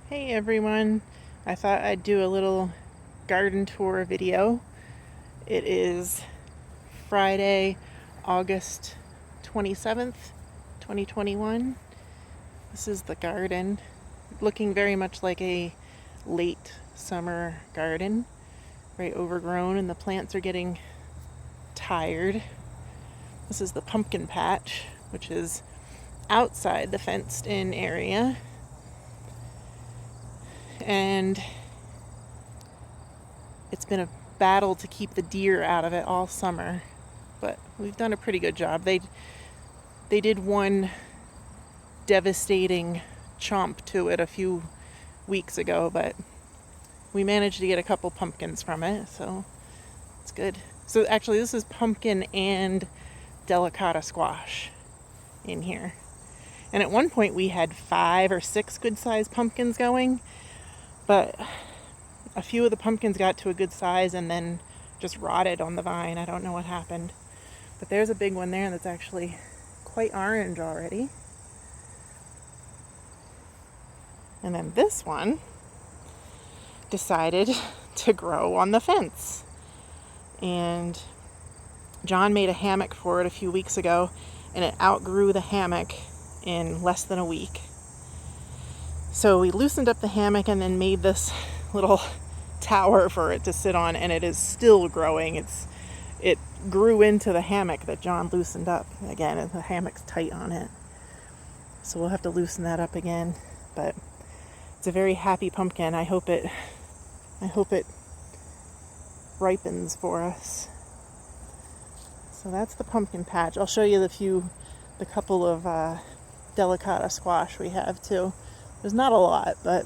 Hey everyone, I thought I'd do a little garden tour video. It is Friday, August 27th, 2021. This is the garden, looking very much like a late summer garden, very overgrown, and the plants are getting tired. This is the pumpkin patch, which is outside the fenced in area. And it's been a battle to keep the deer out of it all summer, but we've done a pretty good job. They did one devastating chomp to it a few weeks ago, but we managed to get a couple pumpkins from it, so it's good. So actually this is pumpkin and delicata squash in here. And at one point we had 5 or 6 good-sized pumpkins going, but a few of the pumpkins got to a good size and then just rotted on the vine. I don't know what happened. But there's a big one there that's actually quite orange already. And then this one decided to grow on the fence. And John made a hammock for it a few weeks ago, and it outgrew the hammock in less than a week. So we loosened up the hammock and then made this little tower for it to sit on, and it is still growing. It grew into the hammock that John loosened up. Again, the hammock's tight on it, so we'll have to loosen that up again. But it's a very happy pumpkin. I hope it ripens for us. So that's the pumpkin patch. I'll show you the couple of delicata squash we have too. There's not a lot, but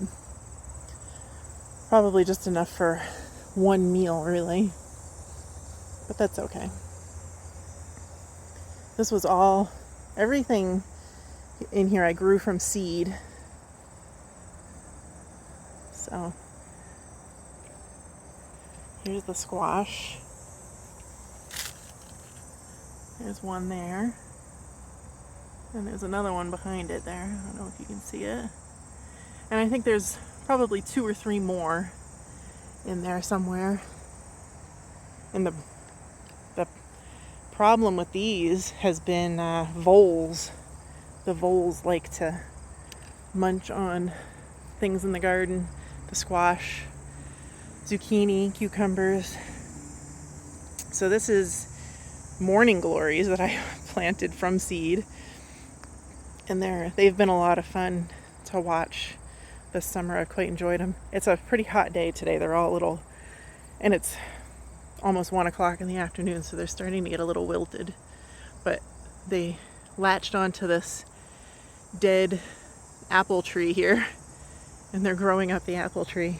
probably just enough for one meal, really. But that's okay. This was everything in here I grew from seed. So here's the squash. There's one there. And there's another one behind it there. I don't know if you can see it. And I think there's probably 2 or 3 more in there somewhere. And the problem with these has been voles. The voles like to munch on things in the garden. The squash, zucchini, cucumbers. So this is morning glories that I planted from seed. And they've been a lot of fun to watch this summer. I've quite enjoyed them. It's a pretty hot day today. They're all little, and it's almost 1 o'clock in the afternoon, so they're starting to get a little wilted. But they latched onto this dead apple tree here, and they're growing up the apple tree.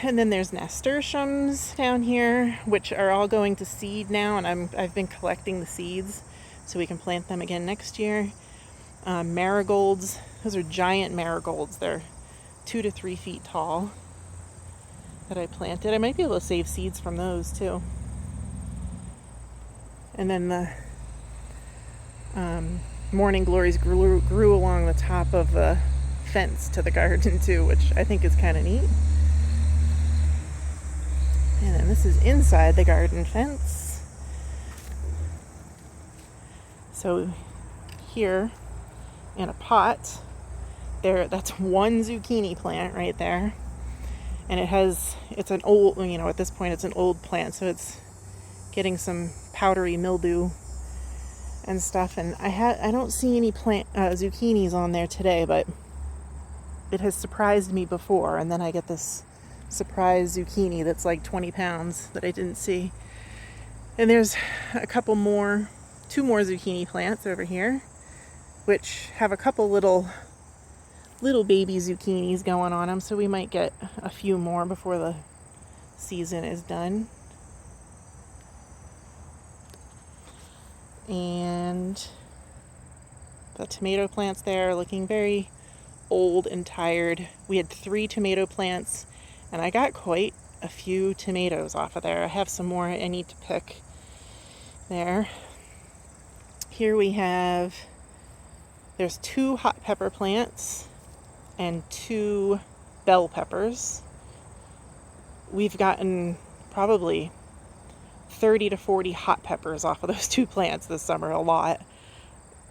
And then there's nasturtiums down here, which are all going to seed now, and I've been collecting the seeds so we can plant them again next year. Marigolds, those are giant marigolds. They're 2 to 3 feet tall that I planted. I might be able to save seeds from those too. And then the morning glories grew along the top of the fence to the garden too, which I think is kind of neat. And then this is inside the garden fence. So here in a pot, that's one zucchini plant right there. And it's an old, at this point it's an old plant, so it's getting some powdery mildew and stuff. And I don't see any zucchinis on there today, but it has surprised me before. And then I get this surprise zucchini that's like 20 pounds that I didn't see. And there's 2 more zucchini plants over here, which have a couple little baby zucchinis going on them, so we might get a few more before the season is done. And the tomato plants there are looking very old and tired. We had 3 tomato plants, and I got quite a few tomatoes off of there. I have some more I need to pick there. Here there's 2 hot pepper plants and 2 bell peppers. We've gotten probably 30 to 40 hot peppers off of those 2 plants this summer, a lot.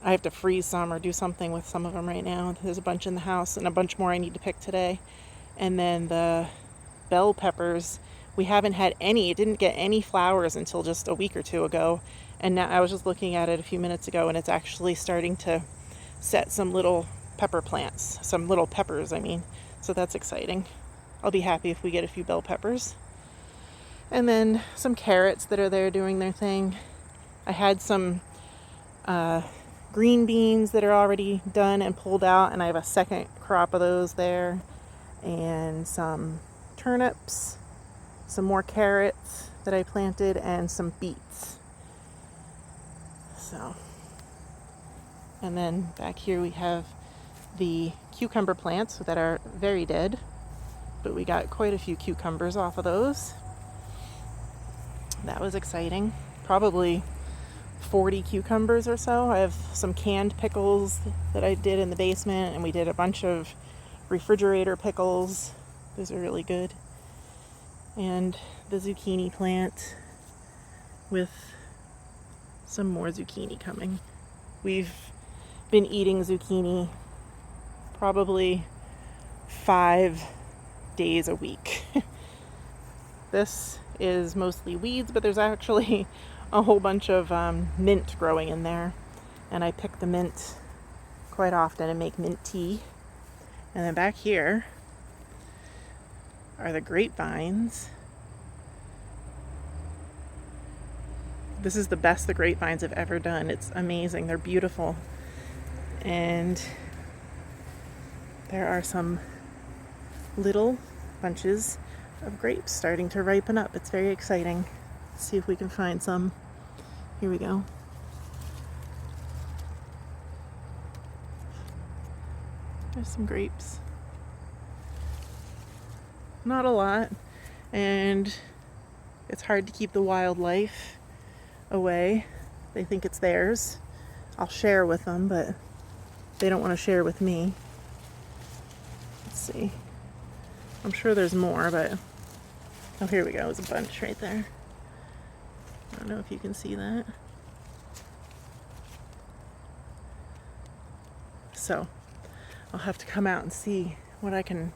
I have to freeze some or do something with some of them right now. There's a bunch in the house and a bunch more I need to pick today. And then the bell peppers, we haven't had any. It didn't get any flowers until just a week or 2 ago. And now I was just looking at it a few minutes ago, and it's actually starting to set some little pepper plants, some little peppers, I mean. So that's exciting. I'll be happy if we get a few bell peppers. And then some carrots that are there doing their thing. I had some green beans that are already done and pulled out, and I have a second crop of those there. And some turnips, some more carrots that I planted, and some beets. So, and then back here we have the cucumber plants that are very dead, but we got quite a few cucumbers off of those. That was exciting. Probably 40 cucumbers or so. I have some canned pickles that I did in the basement, and we did a bunch of refrigerator pickles. Those are really good. And the zucchini plant with some more zucchini coming. We've been eating zucchini probably 5 days a week. This is mostly weeds, but there's actually a whole bunch of mint growing in there. And I pick the mint quite often and make mint tea. And then back here are the grapevines. This is the best the grapevines have ever done. It's amazing. They're beautiful. And there are some little bunches of grapes starting to ripen up. It's very exciting. Let's see if we can find some. Here we go. There's some grapes. Not a lot, and it's hard to keep the wildlife away. They think it's theirs. I'll share with them, but they don't want to share with me. Let's see. I'm sure there's more, but oh, here we go. There's a bunch right there. I don't know if you can see that. So I'll have to come out and see what I can